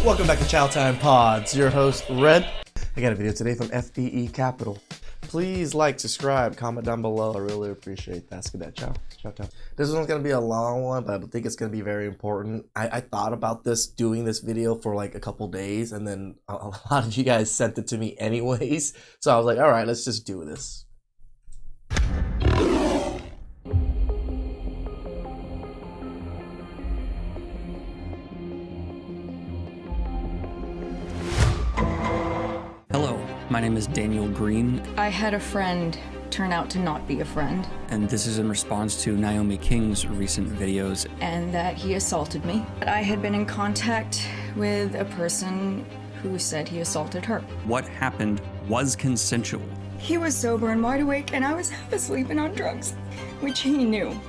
Welcome back to Chow Time Pods. Your host, Red. I got a video today from FDE Capital. Please like, subscribe, comment down below. I really appreciate that. Let's get that chow. This one's going to be a long one, but I think it's going to be very important. I thought about doing this video for like a couple days, and then a lot of you guys sent it to me anyways. So I was like, all right, let's just do this. Hello, my name is Daniel Greene. I had a friend turn out to not be a friend. And this is in response to Naomi King's recent videos. And that he assaulted me. I had been in contact with a person who said he assaulted her. What happened was consensual. He was sober and wide awake, and I was half asleep and on drugs, which he knew.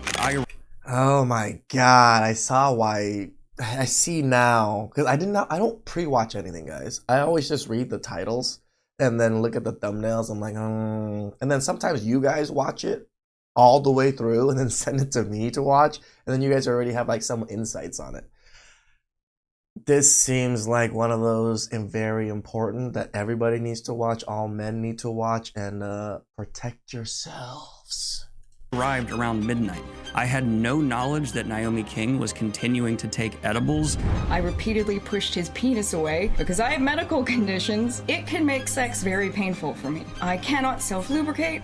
Oh my God, I saw why. I see now, because I don't pre-watch anything, guys. I always just read the titles and then look at the thumbnails. I'm like, and then sometimes you guys watch it all the way through and then send it to me to watch, and then you guys already have like some insights on it. This seems like one of those very important that everybody needs to watch, all men need to watch, and protect yourselves. Arrived around midnight. I had no knowledge that Naomi King was continuing to take edibles. I repeatedly pushed his penis away because I have medical conditions. It can make sex very painful for me. I cannot self-lubricate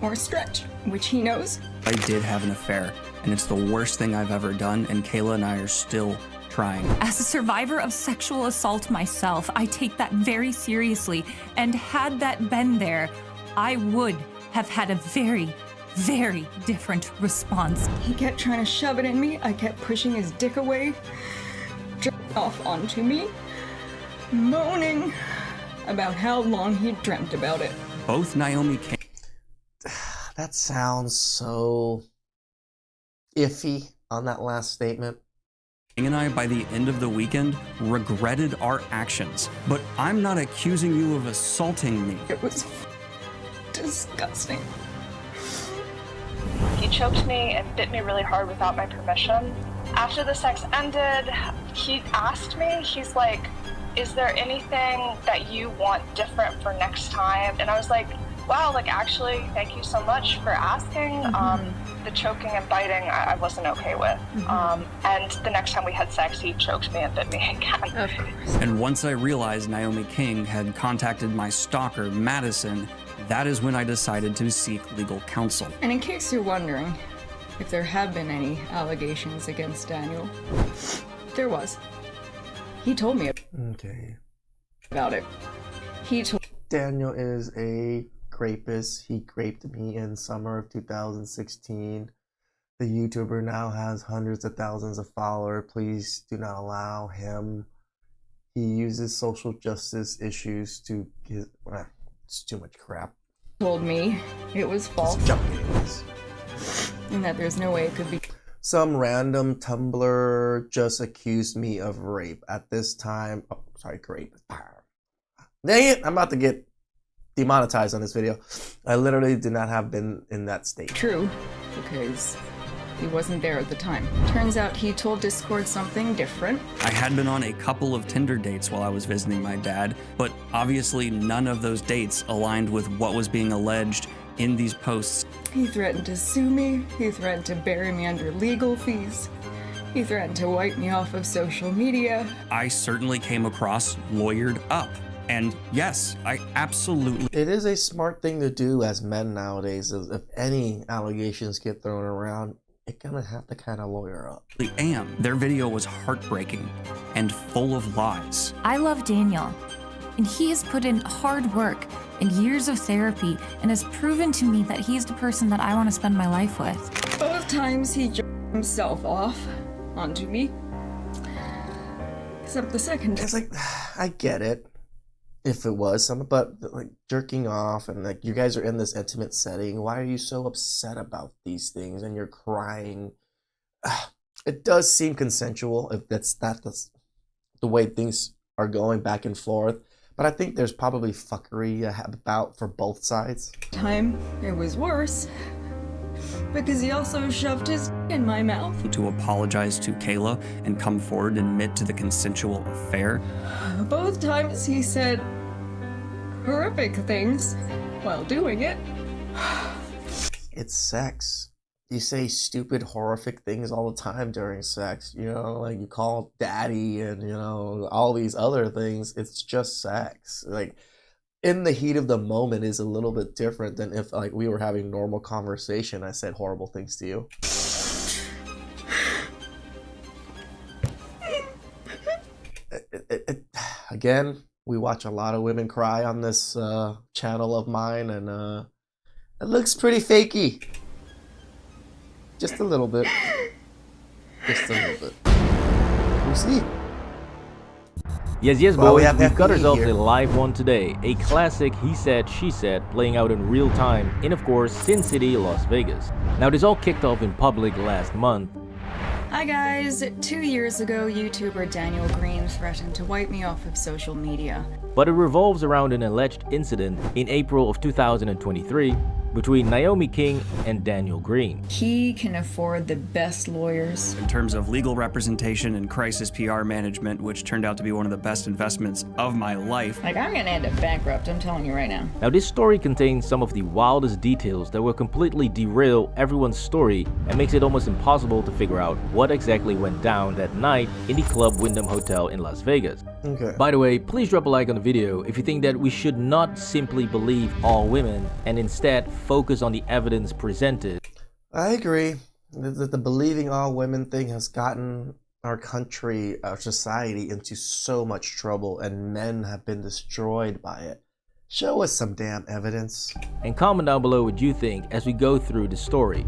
or stretch, which he knows. I did have an affair, and it's the worst thing I've ever done, and Kayla and I are still trying. As a survivor of sexual assault myself, I take that very seriously, and had that been there, I would have had a very different response. He kept trying to shove it in me. I kept pushing his dick away, jerking off onto me, moaning about how long he'd dreamt about it. Both Naomi King. That sounds so iffy on that last statement. King and I, by the end of the weekend, regretted our actions. But I'm not accusing you of assaulting me. It was disgusting. He choked me and bit me really hard without my permission. After the sex ended, he asked me, he's like, is there anything that you want different for next time? And I was like, wow, like actually, thank you so much for asking. The choking and biting, I wasn't okay with. And the next time we had sex, he choked me and bit me again. Of course. And once I realized Naomi King had contacted my stalker, Madison, that is when I decided to seek legal counsel. And in case you're wondering if there have been any allegations against Daniel, there was. He told me about it. Daniel is a rapist. He raped me in summer of 2016. The YouTuber now has hundreds of thousands of followers. Please do not allow him. He uses social justice issues to get... It's too much crap. Told me it was false and that there's no way it could be. Some random Tumblr just accused me of rape at this time. Oh, sorry, rape. Dang it, I'm about to get demonetized on this video. I literally did not have been in that state. True, because he wasn't there at the time. Turns out he told Discord something different. I had been on a couple of Tinder dates while I was visiting my dad, but obviously none of those dates aligned with what was being alleged in these posts. He threatened to sue me. He threatened to bury me under legal fees. He threatened to wipe me off of social media. I certainly came across lawyered up. And yes, I absolutely... It is a smart thing to do as men nowadays. If any allegations get thrown around, you're gonna have to kind of lawyer up. am. Their video was heartbreaking and full of lies. I love Daniel, and he has put in hard work and years of therapy and has proven to me that he's the person that I want to spend my life with. Both times he jerked himself off onto me. Except the second time. It's like, I get it. If it was something, but like jerking off and like you guys are in this intimate setting, why are you so upset about these things and you're crying? It does seem consensual if that's the way things are going back and forth, but I think there's probably fuckery about for both sides. Time it was worse. because he also shoved his in my mouth. To apologize to Kayla and come forward and admit to the consensual affair. Both times he said horrific things while doing it. It's sex. You say stupid, horrific things all the time during sex. You know, like you call daddy and, you know, all these other things. It's just sex. Like, in the heat of the moment is a little bit different than if, like, we were having normal conversation. I said horrible things to you. Again, we watch a lot of women cry on this channel of mine, and it looks pretty fakey. Just a little bit. Just a little bit. We'll see. Yes, Well, boys, we've got FFP ourselves here. a live one today. A classic he said, she said, playing out in real time in, of course, Sin City, Las Vegas. Now, this all kicked off in public last month. Hi guys, 2 years ago, YouTuber Daniel Greene threatened to wipe me off of social media. But it revolves around an alleged incident in April of 2023 between Naomi King and Daniel Greene. He can afford the best lawyers. In terms of legal representation and crisis PR management, which turned out to be one of the best investments of my life. Like, I'm gonna end up bankrupt, I'm telling you right now. Now, this story contains some of the wildest details that will completely derail everyone's story and makes it almost impossible to figure out what exactly went down that night in the Club Wyndham Hotel in Las Vegas. Okay. By the way, please drop a like on the video if you think that we should not simply believe all women and instead focus on the evidence presented. I agree that the believing all women thing has gotten our country, our society into so much trouble, and men have been destroyed by it. Show us some damn evidence. And comment down below what you think as we go through the story.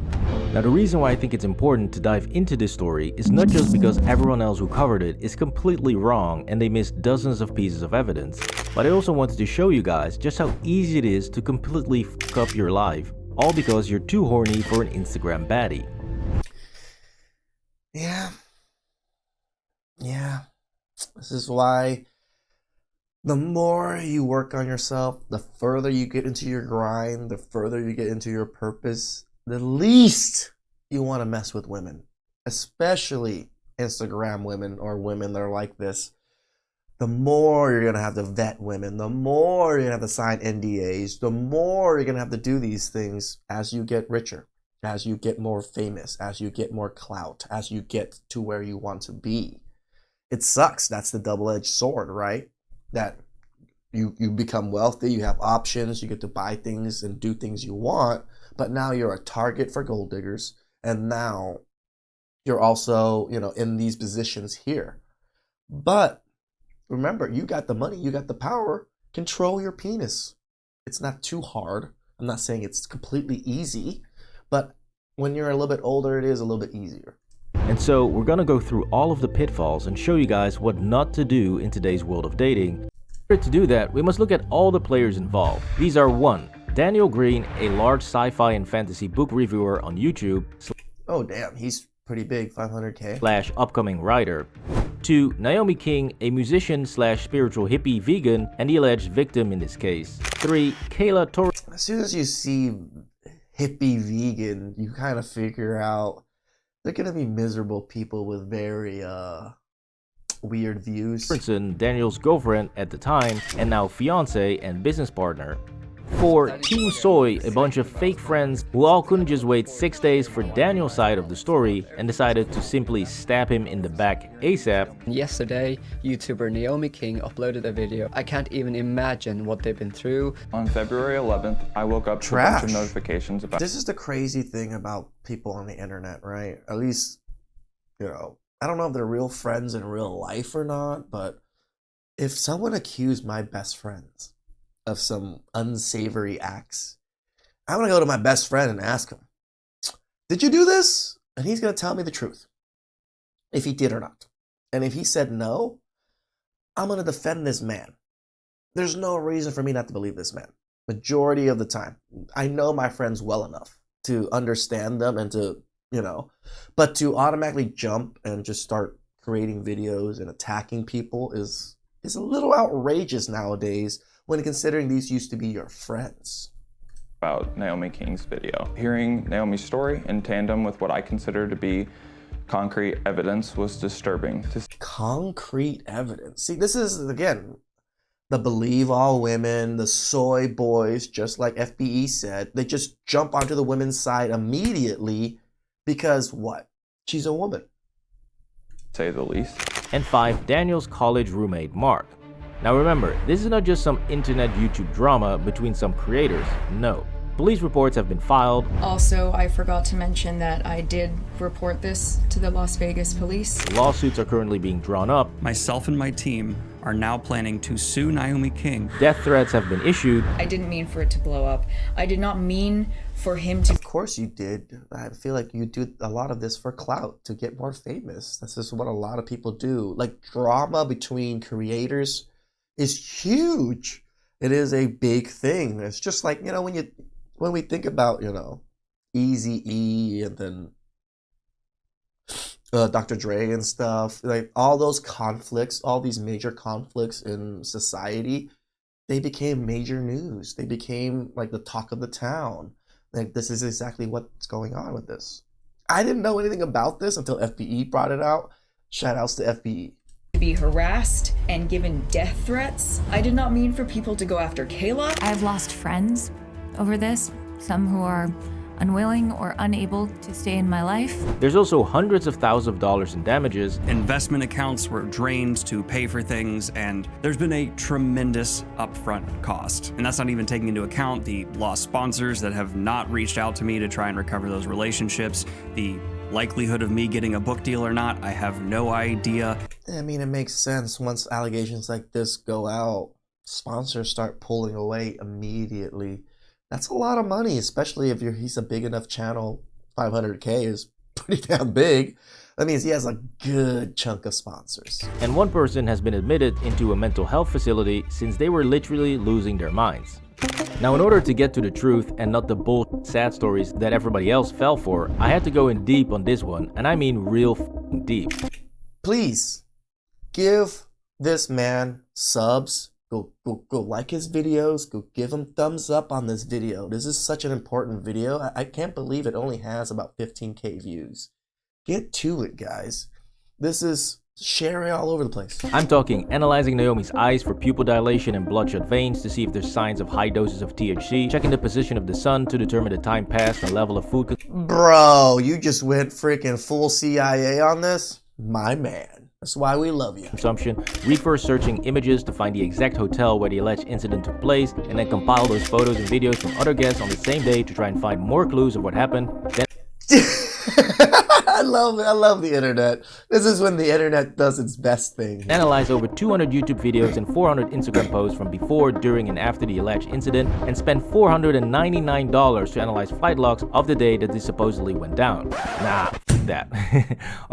Now, the reason why I think it's important to dive into this story is not just because everyone else who covered it is completely wrong and they missed dozens of pieces of evidence, but I also wanted to show you guys just how easy it is to completely fuck up your life, all because you're too horny for an Instagram baddie. Yeah. This is why the more you work on yourself, the further you get into your grind, the further you get into your purpose, the least you want to mess with women, especially Instagram women or women that are like this. The more you're going to have to vet women, the more you're going to have to sign NDAs, the more you're going to have to do these things as you get richer, as you get more famous, as you get more clout, as you get to where you want to be. It sucks. That's the double-edged sword, right? That you become wealthy, you have options, you get to buy things and do things you want, but now you're a target for gold diggers, and now you're also, you know, in these positions here. But remember, you got the money, you got the power, control your penis. It's not too hard. I'm not saying it's completely easy, but when you're a little bit older, it is a little bit easier. And so we're gonna go through all of the pitfalls and show you guys what not to do in today's world of dating. To do that, we must look at all the players involved. These are 1. Daniel Greene, a large sci-fi and fantasy book reviewer on YouTube Oh damn, he's pretty big, 500K. / upcoming writer. 2. Naomi King, a musician / spiritual hippie vegan and the alleged victim in this case. 3. Kayla Torres. As soon as you see hippie vegan, you kind of figure out they're gonna be miserable people with very weird views. Daniel's girlfriend at the time and now fiance and business partner. 4. Team Soy, a bunch of fake friends who all couldn't just wait 6 days for Daniel's side of the story and decided to simply stab him in the back ASAP. Yesterday, YouTuber Naomi King uploaded a video. I can't even imagine what they've been through. On February 11th, I woke up to a Trash. bunch of notifications about This is the crazy thing about people on the internet, right? At least, you know, I don't know if they're real friends in real life or not, but if someone accused my best friends of some unsavory acts, I'm gonna go to my best friend and ask him, did you do this? And he's gonna tell me the truth, if he did or not. And if he said no, I'm gonna defend this man. There's no reason for me not to believe this man. Majority of the time. I know my friends well enough to understand them and to, you know, but to automatically jump and just start creating videos and attacking people is a little outrageous nowadays when considering these used to be your friends. about Naomi King's video. Hearing Naomi's story in tandem with what I consider to be concrete evidence was disturbing. Concrete evidence. See, this is, again, the believe all women, the soy boys, just like FBE said. They just jump onto the women's side immediately because what? She's a woman. Say the least. And 5. Daniel's college roommate, Mark. Now remember, this is not just some internet YouTube drama between some creators, no. Police reports have been filed. Also, I forgot to mention that I did report this to the Las Vegas police. Lawsuits are currently being drawn up. Myself and my team are now planning to sue Naomi King. Death threats have been issued. I didn't mean for it to blow up. I did not mean for him to... Of course you did. I feel like you do a lot of this for clout, to get more famous. This is what a lot of people do. Like, drama between creators is huge. It is a big thing. It's just like, you know, when we think about, you know, Eazy-E and then Dr. Dre and stuff, like all those conflicts, all these major conflicts in society, they became major news. They became like the talk of the town. Like, this is exactly what's going on with this. I didn't know anything about this until FBE brought it out. Shout outs to FBE. Be harassed and given death threats. I did not mean for people to go after Kayla. I've lost friends over this, some who are unwilling or unable to stay in my life. There's also hundreds of thousands of dollars in damages. Investment accounts were drained to pay for things, and there's been a tremendous upfront cost. And that's not even taking into account the lost sponsors that have not reached out to me to try and recover those relationships. The likelihood of me getting a book deal or not, I have no idea. I mean, it makes sense. Once allegations like this go out, sponsors start pulling away immediately. That's a lot of money, especially if he's a big enough channel. 500K is pretty damn big. That means he has a good chunk of sponsors. And one person has been admitted into a mental health facility since they were literally losing their minds. Now, in order to get to the truth and not the bullshit sad stories that everybody else fell for, I had to go in deep on this one, and I mean real deep. Please give this man subs. Go like his videos. Go give him thumbs up on this video. This is such an important video. I can't believe it only has about 15K views. Get to it, guys. This is sharing all over the place. I'm talking analyzing Naomi's eyes for pupil dilation and bloodshot veins to see if there's signs of high doses of THC, checking the position of the sun to determine the time passed and level of food. Bro, you just went freaking full CIA on this? My man. That's why we love you. Consumption, reverse searching images to find the exact hotel where the alleged incident took place, and then compile those photos and videos from other guests on the same day to try and find more clues of what happened. Then I love it. I love the internet. This is when the internet does its best thing. Analyze over 200 YouTube videos and 400 Instagram posts from before, during, and after the alleged incident, and spend $499 to analyze flight logs of the day that this supposedly went down. Nah, that.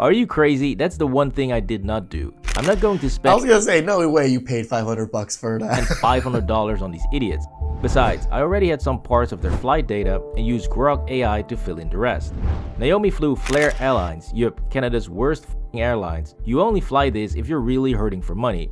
Are you crazy? That's the one thing I did not do. I'm not going to spend... I was gonna say, no way you paid $500 for that. And $500 on these idiots. Besides, I already had some parts of their flight data and used Grok AI to fill in the rest. Naomi flew Flair Airlines, yup, Canada's worst airlines. You only fly this if you're really hurting for money.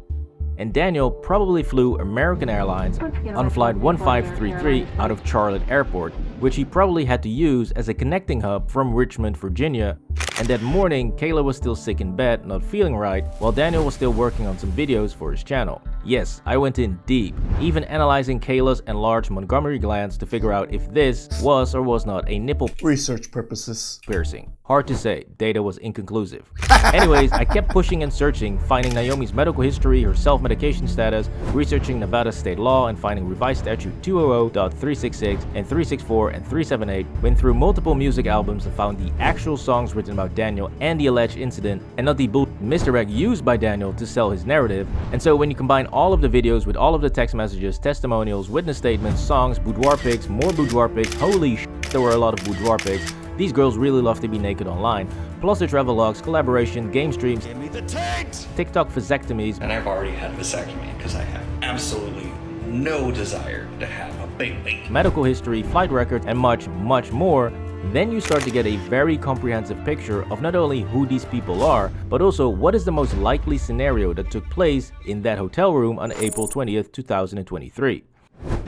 And Daniel probably flew American Airlines on flight 1533 out of Charlotte Airport, which he probably had to use as a connecting hub from Richmond, Virginia. And that morning, Kayla was still sick in bed, not feeling right, while Daniel was still working on some videos for his channel. Yes, I went in deep, even analyzing Kayla's enlarged Montgomery glands to figure out if this was or was not a nipple research purposes piercing. Hard to say, data was inconclusive. Anyways, I kept pushing and searching, finding Naomi's medical history, her self-medication status, researching Nevada state law, and finding revised statute 200.366 and 364 and 378, went through multiple music albums and found the actual songs written about Daniel and the alleged incident, and not the misdirect used by Daniel to sell his narrative. And so when you combine all of the videos with all of the text messages, testimonials, witness statements, songs, boudoir pics, more boudoir pics, holy shit, there were a lot of boudoir pics. These girls really love to be naked online, plus the travel logs, collaboration, game streams, Give me the tags! TikTok vasectomies, And I've already had a vasectomy because I have absolutely no desire to have a baby. medical history, flight records, and much, much more. Then you start to get a very comprehensive picture of not only who these people are, but also what is the most likely scenario that took place in that hotel room on April 20th, 2023.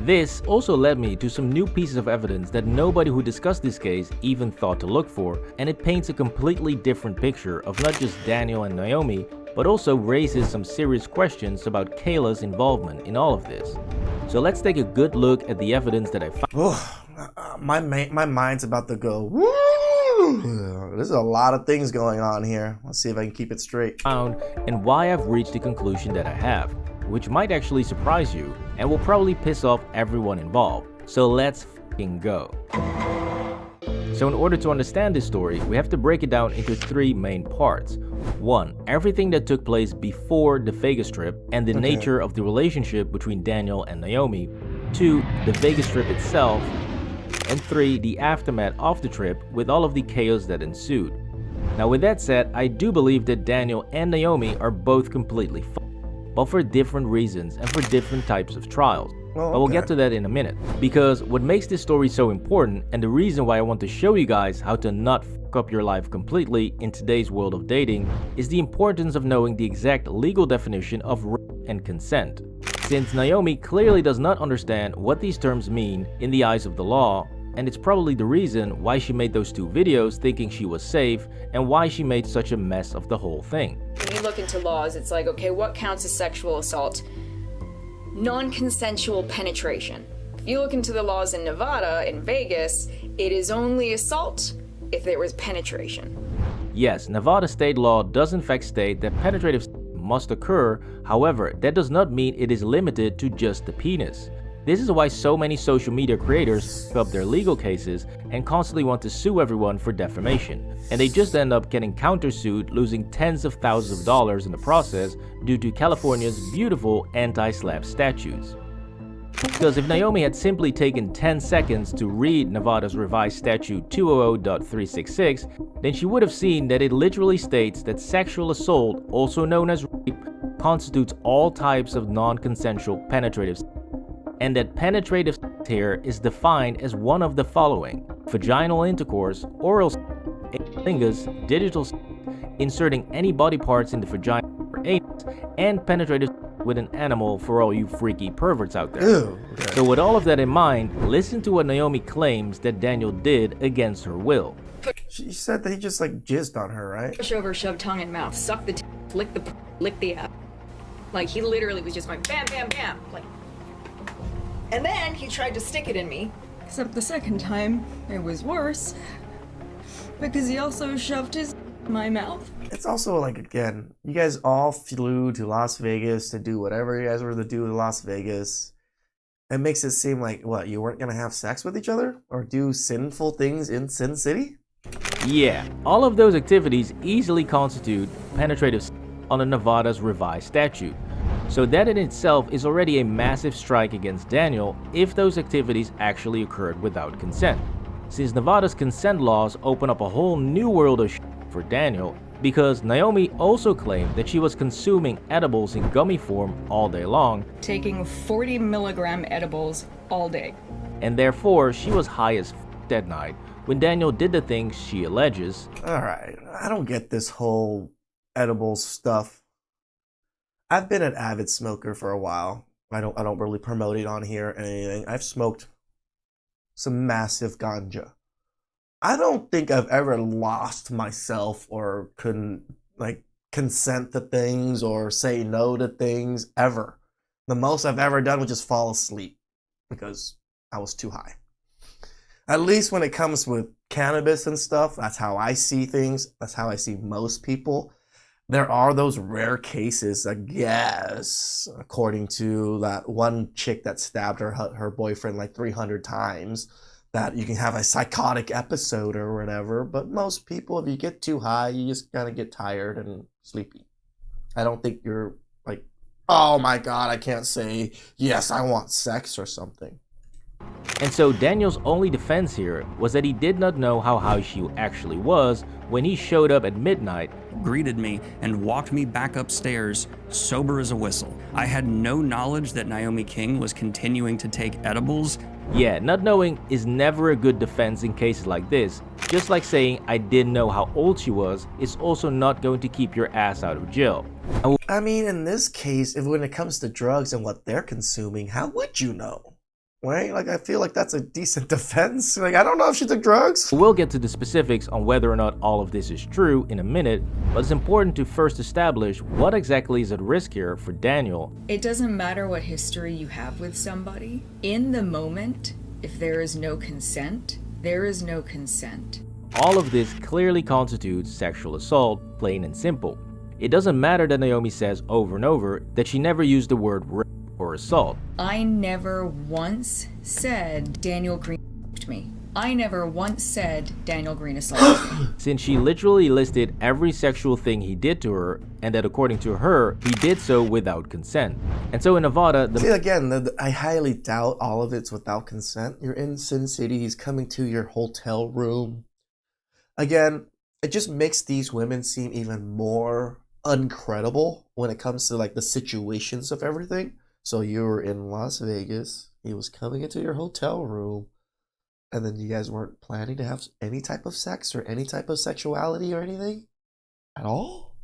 This also led me to some new pieces of evidence that nobody who discussed this case even thought to look for, and it paints a completely different picture of not just Daniel and Naomi, but also raises some serious questions about Kayla's involvement in all of this. So let's take a good look at the evidence that I found. My mind's about to go, woo! There's a lot of things going on here. Let's see if I can keep it straight. And why I've reached the conclusion that I have, which might actually surprise you and will probably piss off everyone involved. So let's f***ing go. So in order to understand this story, we have to break it down into 3 main parts. 1. Everything that took place before the Vegas trip and the nature of the relationship between Daniel and Naomi. 2. The Vegas trip itself. And 3. The aftermath of the trip with all of the chaos that ensued. Now with that said, I do believe that Daniel and Naomi are both completely f***ed, but for different reasons and for different types of trials. But we'll get to that in a minute. Because what makes this story so important, and the reason why I want to show you guys how to not f*** up your life completely in today's world of dating, is the importance of knowing the exact legal definition of rape and consent. Since Naomi clearly does not understand what these terms mean in the eyes of the law, and it's probably the reason why she made those 2 videos thinking she was safe, and why she made such a mess of the whole thing. When you look into laws, it's like, okay, what counts as sexual assault? Non-consensual penetration. If you look into the laws in Nevada, in Vegas, it is only assault if there was penetration. Yes, Nevada state law does in fact state that penetrative must occur, however, that does not mean it is limited to just the penis. This is why so many social media creators pick up their legal cases and constantly want to sue everyone for defamation, and they just end up getting countersued, losing tens of thousands of dollars in the process due to California's beautiful anti-slap statutes. Because if Naomi had simply taken 10 seconds to read Nevada's revised statute 200.366, then she would have seen that it literally states that sexual assault, also known as rape, constitutes all types of non-consensual penetrative sex, and that penetrative sex here is defined as one of the following: vaginal intercourse, oral sex, anilingus, digital sex, inserting any body parts in the vagina or anus, and penetrative with an animal for all you freaky perverts out there. Ew, okay. So with all of that in mind, listen to what Naomi claims that Daniel did against her will. She said that he just like jizzed on her, right? Push over, shove tongue in mouth, suck the lick the app. Like, he literally was just like bam, bam, bam. Like, and then he tried to stick it in me. Except the second time, it was worse. Because he also shoved his in my mouth. It's also like, again, you guys all flew to Las Vegas to do whatever you guys were to do in Las Vegas. It makes it seem like, what, you weren't gonna have sex with each other? Or do sinful things in Sin City? Yeah, all of those activities easily constitute penetrative sex under Nevada's revised statute. So that in itself is already a massive strike against Daniel if those activities actually occurred without consent. Since Nevada's consent laws open up a whole new world of shit for Daniel, because Naomi also claimed that she was consuming edibles in gummy form all day long, Taking 40 milligram edibles all day. and therefore she was high as that night when Daniel did the things she alleges. Alright, I don't get this whole edible stuff. I've been an avid smoker for a while. I don't really promote it on here or anything. I've smoked some massive ganja. I don't think I've ever lost myself or couldn't like consent to things or say no to things ever. The most I've ever done was just fall asleep because I was too high. At least when it comes with cannabis and stuff, that's how I see things. That's how I see most people. There are those rare cases, I guess, according to that one chick that stabbed her boyfriend like 300 times, that you can have a psychotic episode or whatever. But most people, if you get too high, you just kind of get tired and sleepy. I don't think you're like, oh my God, I can't say, yes, I want sex or something. And so Daniel's only defense here was that he did not know how high she actually was when he showed up at midnight, greeted me, and walked me back upstairs, sober as a whistle. I had no knowledge that Naomi King was continuing to take edibles. Yeah, not knowing is never a good defense in cases like this. Just like saying I didn't know how old she was is also not going to keep your ass out of jail. I mean, in this case, when it comes to drugs and what they're consuming, how would you know? right? Like, I feel like that's a decent defense. Like, I don't know if she took drugs. We'll get to the specifics on whether or not all of this is true in a minute, but it's important to first establish what exactly is at risk here for Daniel. It doesn't matter what history you have with somebody. In the moment, if there is no consent, there is no consent. All of this clearly constitutes sexual assault, plain and simple. It doesn't matter that Naomi says over and over that she never used the word rape or assault. I never once said Daniel Greene raped me. I never once said Daniel Greene assaulted me. Since she literally listed every sexual thing he did to her, and that according to her, he did so without consent. And so in Nevada, See, again, I highly doubt all of it's without consent. You're in Sin City, he's coming to your hotel room. Again, it just makes these women seem even more uncredible when it comes to like the situations of everything. So you were in Las Vegas, he was coming into your hotel room, and then you guys weren't planning to have any type of sex or any type of sexuality or anything at all?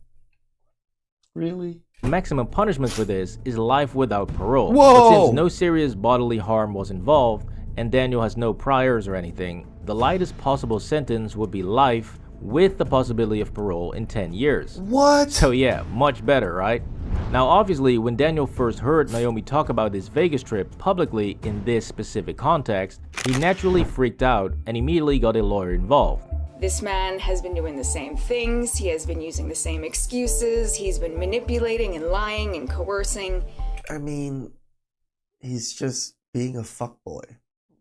Really? maximum punishment for this is life without parole. Whoa! But since no serious bodily harm was involved, and Daniel has no priors or anything, the lightest possible sentence would be life with the possibility of parole in 10 years. What? So yeah, much better, right? Now obviously, when Daniel first heard Naomi talk about this Vegas trip publicly in this specific context, he naturally freaked out and immediately got a lawyer involved. This man has been doing the same things, he has been using the same excuses, he's been manipulating and lying and coercing. I mean, he's just being a fuckboy,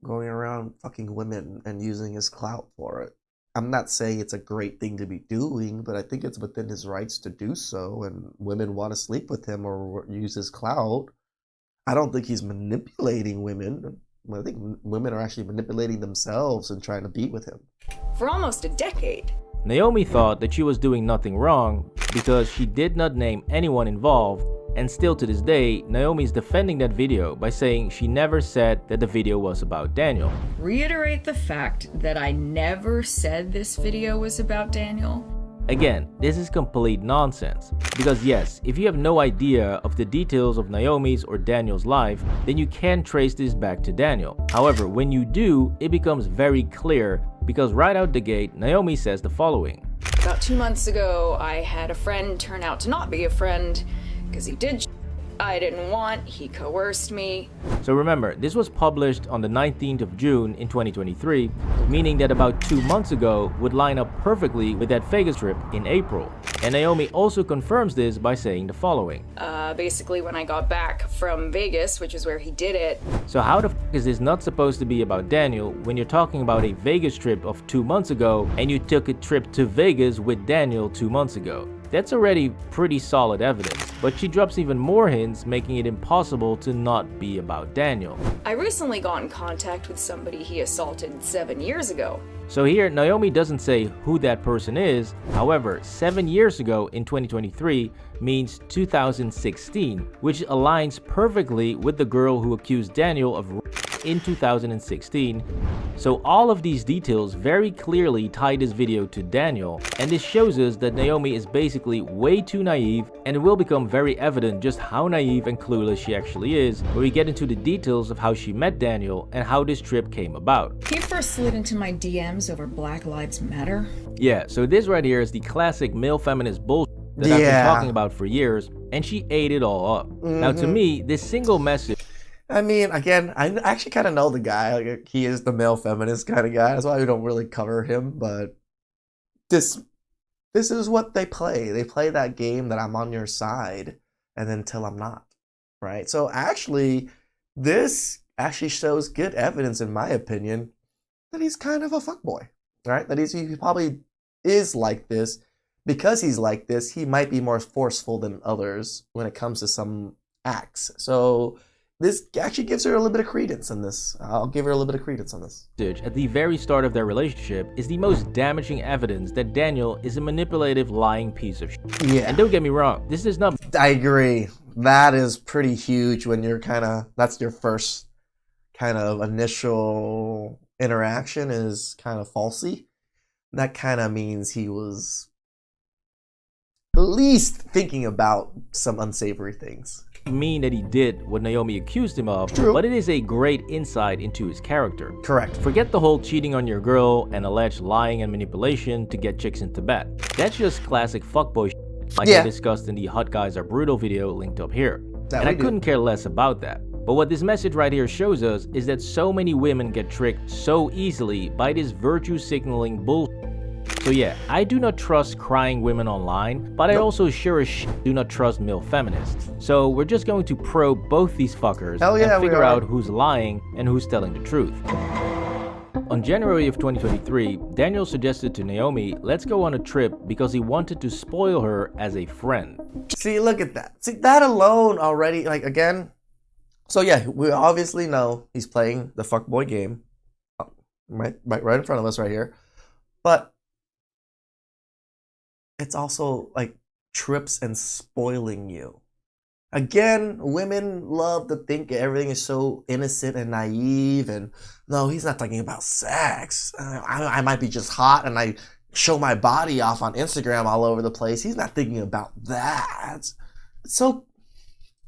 going around fucking women and using his clout for it. I'm not saying it's a great thing to be doing, but I think it's within his rights to do so, and women want to sleep with him or use his clout. I don't think he's manipulating women. I think women are actually manipulating themselves and trying to be with him. For almost a decade. Naomi thought that she was doing nothing wrong because she did not name anyone involved, and still to this day, Naomi is defending that video by saying she never said that the video was about Daniel. Reiterate the fact that I never said this video was about Daniel. Again, this is complete nonsense. Because yes, if you have no idea of the details of Naomi's or Daniel's life, then you can trace this back to Daniel. However, when you do, it becomes very clear because right out the gate, Naomi says the following. About 2 months ago, I had a friend turn out to not be a friend because he did I didn't want, he coerced me. So remember, this was published on the 19th of June in 2023, meaning that about 2 months ago would line up perfectly with that Vegas trip in April. And Naomi also confirms this by saying the following. Basically when I got back from Vegas, which is where he did it. So how the f is this not supposed to be about Daniel when you're talking about a Vegas trip of 2 months ago and you took a trip to Vegas with Daniel 2 months ago? That's already pretty solid evidence, but she drops even more hints, making it impossible to not be about Daniel. I recently got in contact with somebody he assaulted 7 years ago. So here, Naomi doesn't say who that person is. However, 7 years ago in 2023 means 2016, which aligns perfectly with the girl who accused Daniel of rape in 2016. So all of these details very clearly tie this video to Daniel, and this shows us that Naomi is basically way too naive, and it will become very evident just how naive and clueless she actually is when we get into the details of how she met Daniel and how this trip came about. He first slid into my DMs over Black Lives Matter. Yeah, so this right here is the classic male feminist bullshit that I've been talking about for years, and she ate it all up. Now to me, this single message... I mean, again, I actually kind of know the guy. Like, he is the male feminist kind of guy. That's why we don't really cover him. But this is what they play. They play that game that I'm on your side, and then till I'm not, right? So actually, this actually shows good evidence, in my opinion, that he's kind of a fuckboy, right? That he probably is like this. Because he's like this, he might be more forceful than others when it comes to some acts. So this actually gives her a little bit of credence in this. I'll give her a little bit of credence on this. At the very start of their relationship is the most damaging evidence that Daniel is a manipulative, lying piece of shit. Yeah. And don't get me wrong, this is not... I agree. That is pretty huge when you're that's your first kind of initial interaction is kind of falsy. That kind of means he was at least thinking about some unsavory things. mean that he did what Naomi accused him of, True. but it is a great insight into his character. Correct. Forget the whole cheating on your girl and alleged lying and manipulation to get chicks into bed. That's just classic fuckboy shit, like I discussed in the Hot Guys Are Brutal video linked up here. And I couldn't care less about that. But what this message right here shows us is that so many women get tricked so easily by this virtue signaling bullshit. So yeah, I do not trust crying women online, but I also sure as shit do not trust male feminists. So we're just going to probe both these fuckers and figure out who's lying and who's telling the truth. On January of 2023, Daniel suggested to Naomi, let's go on a trip because he wanted to spoil her as a friend. See, look at that. See, that alone already, like, again. So yeah, we obviously know he's playing the fuckboy game. Right in front of us right here. But it's also like trips and spoiling you. Again, women love to think everything is so innocent and naive, and no, he's not talking about sex. I might be just hot and I show my body off on Instagram all over the place. He's not thinking about that. So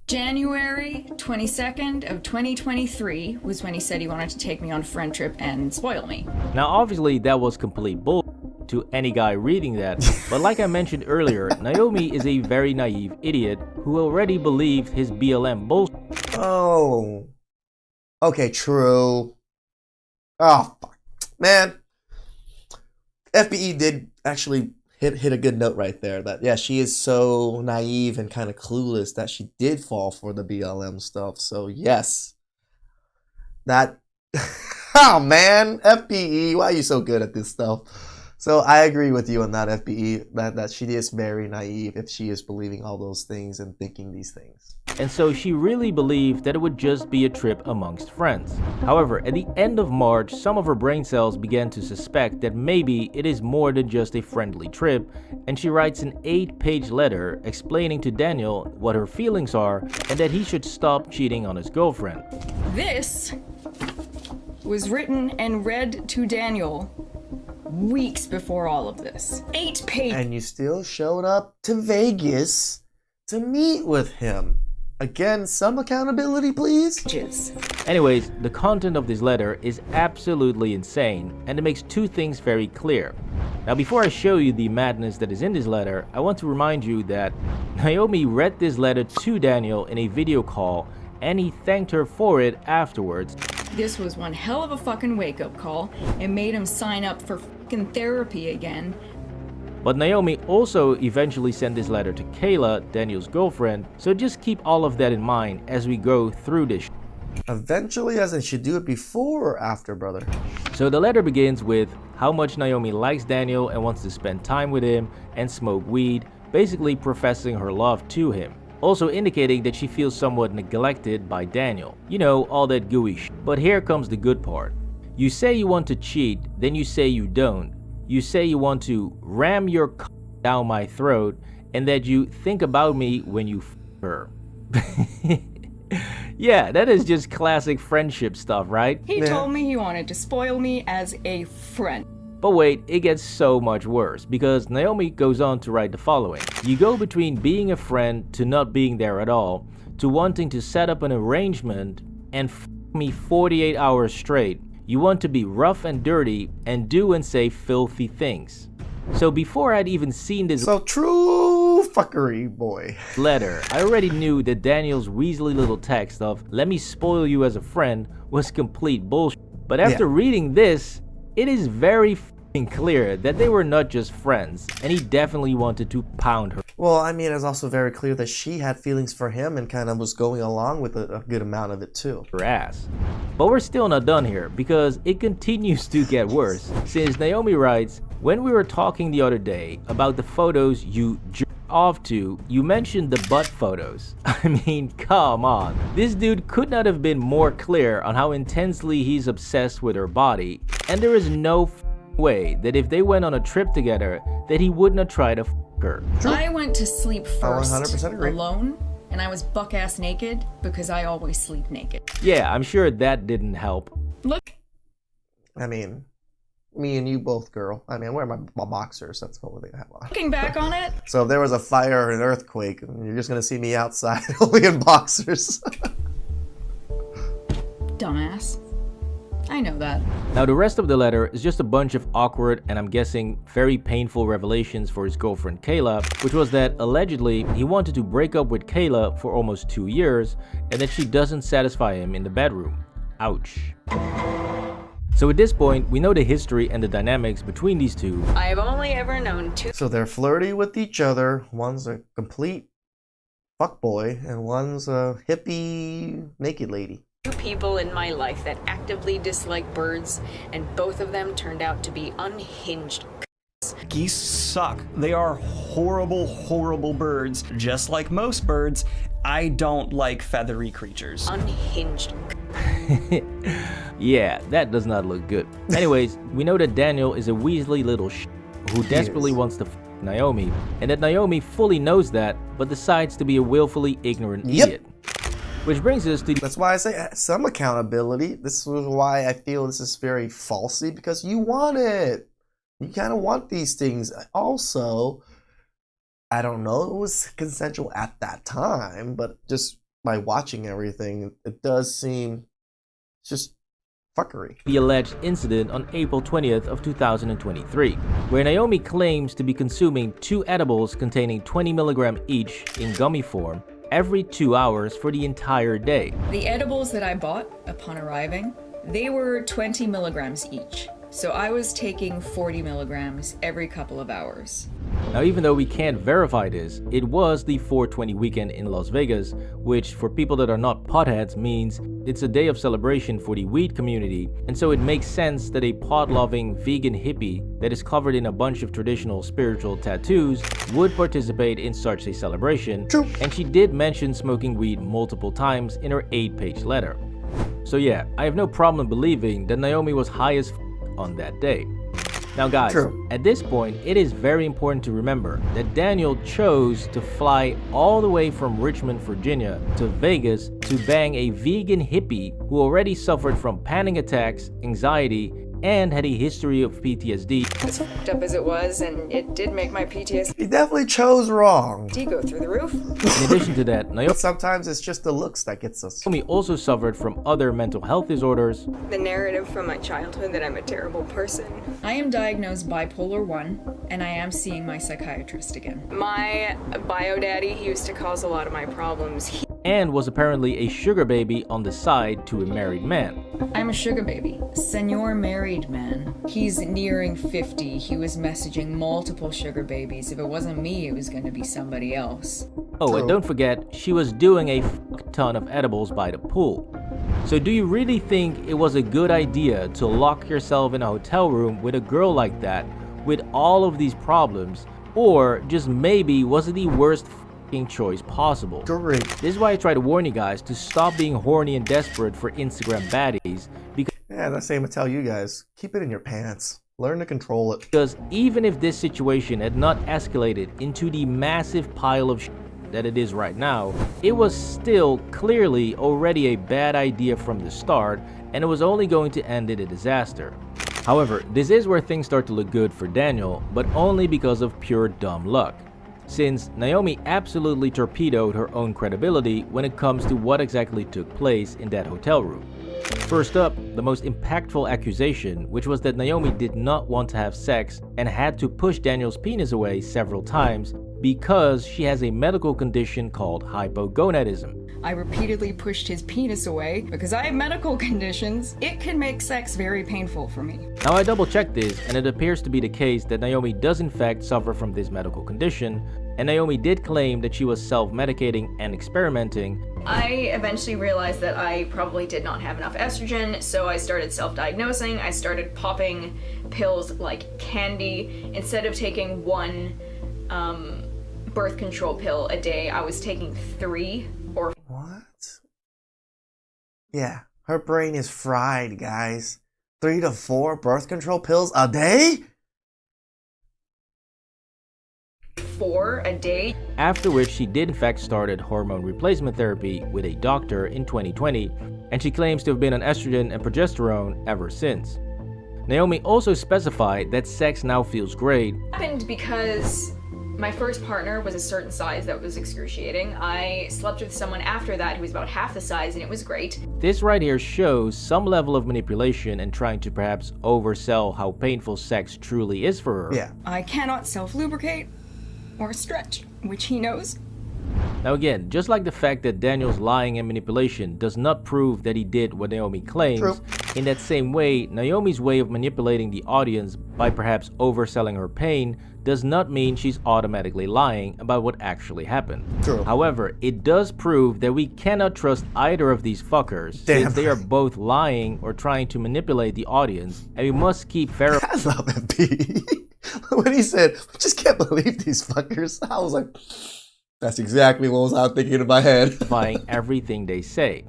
January 22nd of 2023 was when he said he wanted to take me on a friend trip and spoil me. Now obviously that was complete bull to any guy reading that, but like I mentioned earlier, Naomi is a very naive idiot who already believed his BLM bullshit. Oh. Okay, true. Oh, fuck. Man. FBE did actually hit a good note right there. That, yeah, she is so naive and kind of clueless that she did fall for the BLM stuff. So, yes. That... oh, man. FBE, why are you so good at this stuff? So I agree with you on that, FBE, that she is very naive if she is believing all those things and thinking these things. And so she really believed that it would just be a trip amongst friends. However, at the end of March, some of her brain cells began to suspect that maybe it is more than just a friendly trip, and she writes an 8-page letter explaining to Daniel what her feelings are and that he should stop cheating on his girlfriend. This was written and read to Daniel weeks before all of this. 8 pages. And you still showed up to Vegas to meet with him. Again, some accountability, please. Anyways, the content of this letter is absolutely insane, and it makes two things very clear. Now, before I show you the madness that is in this letter, I want to remind you that Naomi read this letter to Daniel in a video call, and he thanked her for it afterwards. This was one hell of a fucking wake-up call and made him sign up for fucking therapy again. But Naomi also eventually sent this letter to Kayla, Daniel's girlfriend, so just keep all of that in mind as we go through this. Eventually, as in should do it before or after, brother? So the letter begins with how much Naomi likes Daniel and wants to spend time with him and smoke weed, basically professing her love to him. Also indicating that she feels somewhat neglected by Daniel. You know, all that gooey shit. But here comes the good part. You say you want to cheat, then you say you don't. You say you want to ram your c down my throat, and that you think about me when you f her. Yeah, that is just classic friendship stuff, right? He told me he wanted to spoil me as a friend. But wait, it gets so much worse, because Naomi goes on to write the following. You go between being a friend to not being there at all, to wanting to set up an arrangement and f me 48 hours straight. You want to be rough and dirty and do and say filthy things. So before I'd even seen this true fuckery, boy. letter, I already knew that Daniel's weaselly little text of "let me spoil you as a friend" was complete bullshit. But after reading this, it is very f***ing clear that they were not just friends, and he definitely wanted to pound her. Well, I mean, it's also very clear that she had feelings for him and kind of was going along with a good amount of it too. Her ass. But we're still not done here, because it continues to get worse, since Naomi writes, when we were talking the other day about the photos you jerked off to, you mentioned the butt photos. I mean, come on. This dude could not have been more clear on how intensely he's obsessed with her body, and there is no way that if they went on a trip together, that he would not try to f her. True. I went to sleep first 100% agree. alone, and I was buck-ass naked because I always sleep naked. Yeah, I'm sure that didn't help. Look. I mean, me and you both, girl. I mean, I'm wearing my boxers. That's what they have on. Looking back on it, So if there was a fire or an earthquake, you're just gonna see me outside only in boxers. dumbass. I know that. Now the rest of the letter is just a bunch of awkward and I'm guessing very painful revelations for his girlfriend Kayla, which was that allegedly he wanted to break up with Kayla for almost 2 years and that she doesn't satisfy him in the bedroom. Ouch. So at this point, we know the history and the dynamics between these two. I've only ever known two So they're flirty with each other. One's a complete fuckboy and one's a hippie naked lady. people in my life that actively dislike birds, and both of them turned out to be unhinged. Geese suck. They are horrible, horrible birds. Just like most birds, I don't like feathery creatures. Unhinged. Yeah, that does not look good. Anyways, we know that Daniel is a Weasley little who desperately wants to Naomi, and that Naomi fully knows that, but decides to be a willfully ignorant idiot. Which brings us to... That's why I say some accountability. This is why I feel this is very falsy, because you want it. You kind of want these things. Also, I don't know, it was consensual at that time, but just by watching everything, it does seem just fuckery. The alleged incident on April 20th of 2023, where Naomi claims to be consuming 2 edibles containing 20 milligrams each in gummy form every 2 hours for the entire day. The edibles that I bought upon arriving, they were 20 milligrams each. So I was taking 40 milligrams every couple of hours. Now, even though we can't verify this, it was the 420 weekend in Las Vegas, which for people that are not potheads means it's a day of celebration for the weed community, and so it makes sense that a pot-loving vegan hippie that is covered in a bunch of traditional spiritual tattoos would participate in such a celebration. True. And she did mention smoking weed multiple times in her 8-page letter. So yeah, I have no problem believing that Naomi was high as on that day. Now guys, at this point, it is very important to remember that Daniel chose to fly all the way from Richmond, Virginia to Vegas to bang a vegan hippie who already suffered from panic attacks, anxiety, and had a history of PTSD. As fucked up as it was, and it did make my PTSD He definitely chose wrong. go through the roof. In addition to that, Naomi Sometimes it's just the looks that gets us. also suffered from other mental health disorders. The narrative from my childhood that I'm a terrible person. I am diagnosed bipolar 1, and I am seeing my psychiatrist again. My bio daddy, he used to cause a lot of my problems. And was apparently a sugar baby on the side to a married man. I'm a sugar baby. Senor married man. He's nearing 50. He was messaging multiple sugar babies. If it wasn't me, it was going to be somebody else. Oh, and don't forget, she was doing a ton of edibles by the pool. So do you really think it was a good idea to lock yourself in a hotel room with a girl like that, with all of these problems? Or just maybe was it the worst choice possible? Great. This is why I try to warn you guys to stop being horny and desperate for Instagram baddies, Yeah, that's the same I tell you guys. Keep it in your pants. Learn to control it. because even if this situation had not escalated into the massive pile of that it is right now, it was still clearly already a bad idea from the start, and it was only going to end in a disaster. However, this is where things start to look good for Daniel, but only because of pure dumb luck, since Naomi absolutely torpedoed her own credibility when it comes to what exactly took place in that hotel room. First up, the most impactful accusation, which was that Naomi did not want to have sex and had to push Daniel's penis away several times because she has a medical condition called hypogonadism. I repeatedly pushed his penis away because I have medical conditions. It can make sex very painful for me. Now I double checked this, and it appears to be the case that Naomi does in fact suffer from this medical condition, and Naomi did claim that she was self-medicating and experimenting. I eventually realized that I probably did not have enough estrogen, so I started self-diagnosing. I started popping pills like candy. Instead of taking 1 birth control pill a day, I was taking 3 or... What? Yeah, her brain is fried, guys. 3 to 4 birth control pills a day? 4 a day. After which she did in fact started hormone replacement therapy with a doctor in 2020, and she claims to have been on estrogen and progesterone ever since. Naomi also specified that sex now feels great. Happened because my first partner was a certain size that was excruciating. I slept with someone after that who was about half the size, and it was great. This right here shows some level of manipulation and trying to perhaps oversell how painful sex truly is for her. Yeah. I cannot self-lubricate or stretch, which he knows. Now again, just like the fact that Daniel's lying and manipulation does not prove that he did what Naomi claims, True. in that same way, Naomi's way of manipulating the audience by perhaps overselling her pain does not mean she's automatically lying about what actually happened. True. However, it does prove that we cannot trust either of these fuckers since they are both lying or trying to manipulate the audience, and we must keep I love MP. When he said, "I just can't believe these fuckers," I was like, that's exactly what I was thinking in my head. verifying everything they say.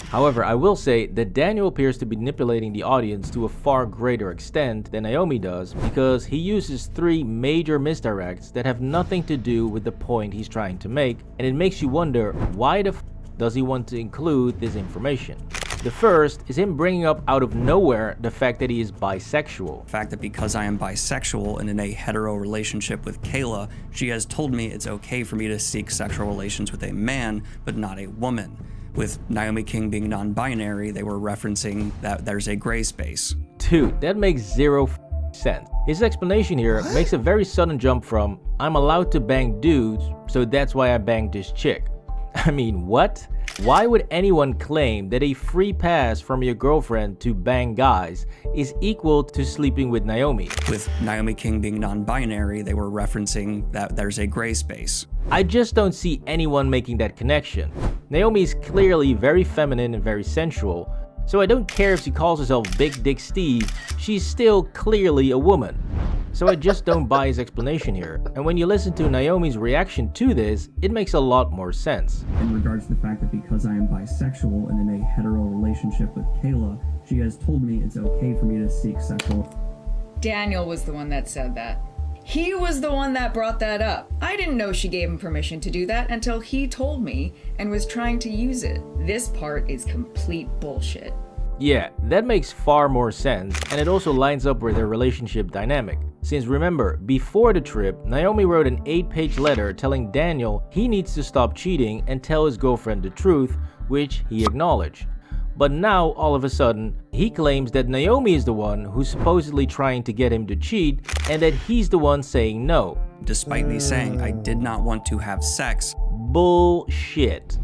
However, I will say that Daniel appears to be manipulating the audience to a far greater extent than Naomi does because he uses 3 major misdirects that have nothing to do with the point he's trying to make, and it makes you wonder why the f does he want to include this information. The first is him bringing up out of nowhere the fact that he is bisexual. The fact that because I am bisexual and in a hetero relationship with Kayla, she has told me it's okay for me to seek sexual relations with a man, but not a woman. With Naomi King being non-binary, they were referencing that there's a gray space. Dude, that makes 0 sense. His explanation here makes a very sudden jump from, I'm allowed to bang dudes, so that's why I banged this chick. I mean, what? Why would anyone claim that a free pass from your girlfriend to bang guys is equal to sleeping with Naomi? With Naomi King being non-binary, they were referencing that there's a gray space. I just don't see anyone making that connection. Naomi is clearly very feminine and very sensual, so I don't care if she calls herself Big Dick Steve, she's still clearly a woman. So I just don't buy his explanation here, and when you listen to Naomi's reaction to this, it makes a lot more sense. In regards to the fact that because I am bisexual and in a hetero relationship with Kayla, she has told me it's okay for me to seek sexual. Daniel was the one that said that. He was the one that brought that up. I didn't know she gave him permission to do that until he told me and was trying to use it. This part is complete bullshit. Yeah, that makes far more sense, and it also lines up with their relationship dynamic. Since remember, before the trip, Naomi wrote an 8-page letter telling Daniel he needs to stop cheating and tell his girlfriend the truth, which he acknowledged. But now, all of a sudden, he claims that Naomi is the one who's supposedly trying to get him to cheat, and that he's the one saying no. Despite me saying I did not want to have sex. Bullshit.